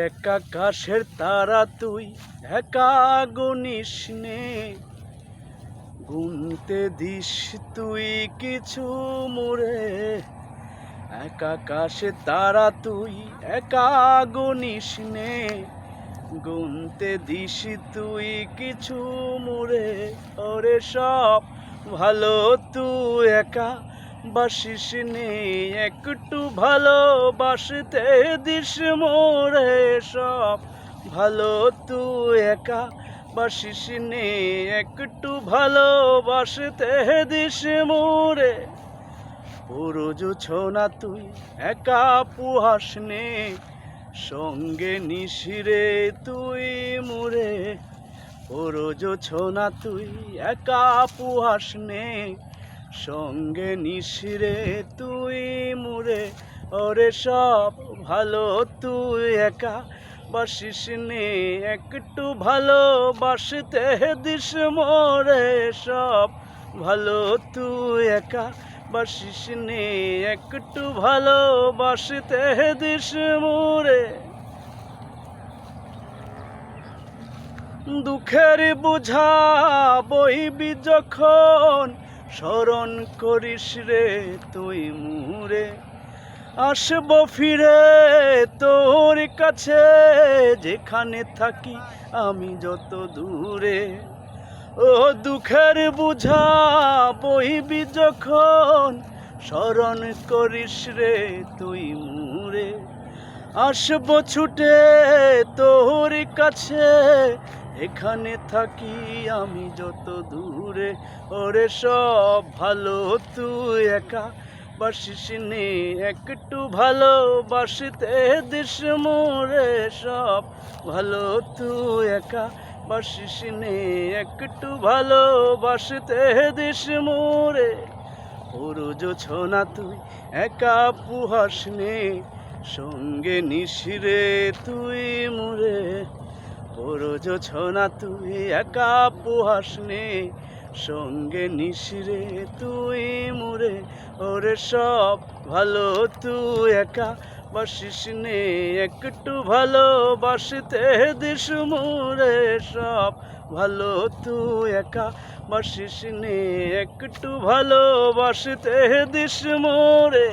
এক আকাশের তারা তুই একা গুনিস নে, গুনতে দিস তুই কিছু মোরে। এক আকাশের তারা তুই একা গুনিস নে, গুনতে দিস তুই কিছু মোরে। ওরে সব ভালো তুই একা বাসিস নে, একটু ভালোবাসতে দিস মোরে। সব ভালো তুই একা বাসিস নে, একটু ভালোবাসতে দিস মোরে। পুরো জোছনা তুই একা পুহাস নে, সঙ্গে নিশিরে তুই মোরে। পুরো জোছনা তুই একা পুহাস নে, সঙ্গে নিশিরে তুই মোরে। ওরে সব ভালো তুই একা বাসিস নে, একটু ভালোবাসতে দিস মোরে। সব ভালো তুই একা বাসিস নে, একটু ভালোবাসতে দিস মোরে। দুঃখের বোঝা বইবি যখন, স্মরণ করিস রে তুই মোরে। আসব ফিরে তোর কাছে, যেখানে থাকি আমি যত দূরে। ও দুঃখের বোঝা বইবি যখন, স্মরণ করিস রে তুই মোরে। আসব ছুটে তোর কাছে, এখানে থাকি আমি যত দূরে। ওরে সব ভালো তুই একা বাসিস নে, একটু ভালোবাসতে দিস মোরে। সব ভালো তুই একা বাসিস নে, একটু ভালোবাসতে দিস মোরে। পুরো জোছনা তুই একা পুহাস নে, সঙ্গে নিশিরে তুই মোরে। পুরো জোছনা তুই একা পুহাস নে, সঙ্গে নিশিরে তুই মোরে। ওরে সব ভালো তুই একা বাসিস নে, একটু ভালোবাসতে দিস মোরে। সব ভালো তুই একা বাসিস নে, একটু ভালোবাসতে দিস মোরে।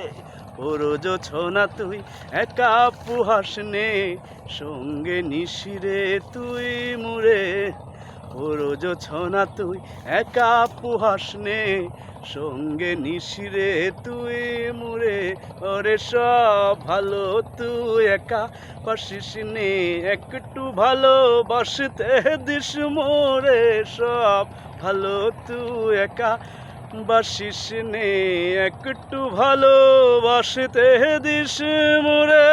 পুরো জোছনা তুই একা পুহাস নে, সঙ্গে নিশিরে তুই মোরে। পুরো জোছনা তুই একা পুহাস নে, সঙ্গে নিশিরে তুই মোরে। ওরে সব ভালো তুই একা বাসিস নে, একটু ভালোবাসতে দিস মোরে। সব ভালো তুই একা বাসিস নে, একটু ভালোবাসতে দিস মোরে।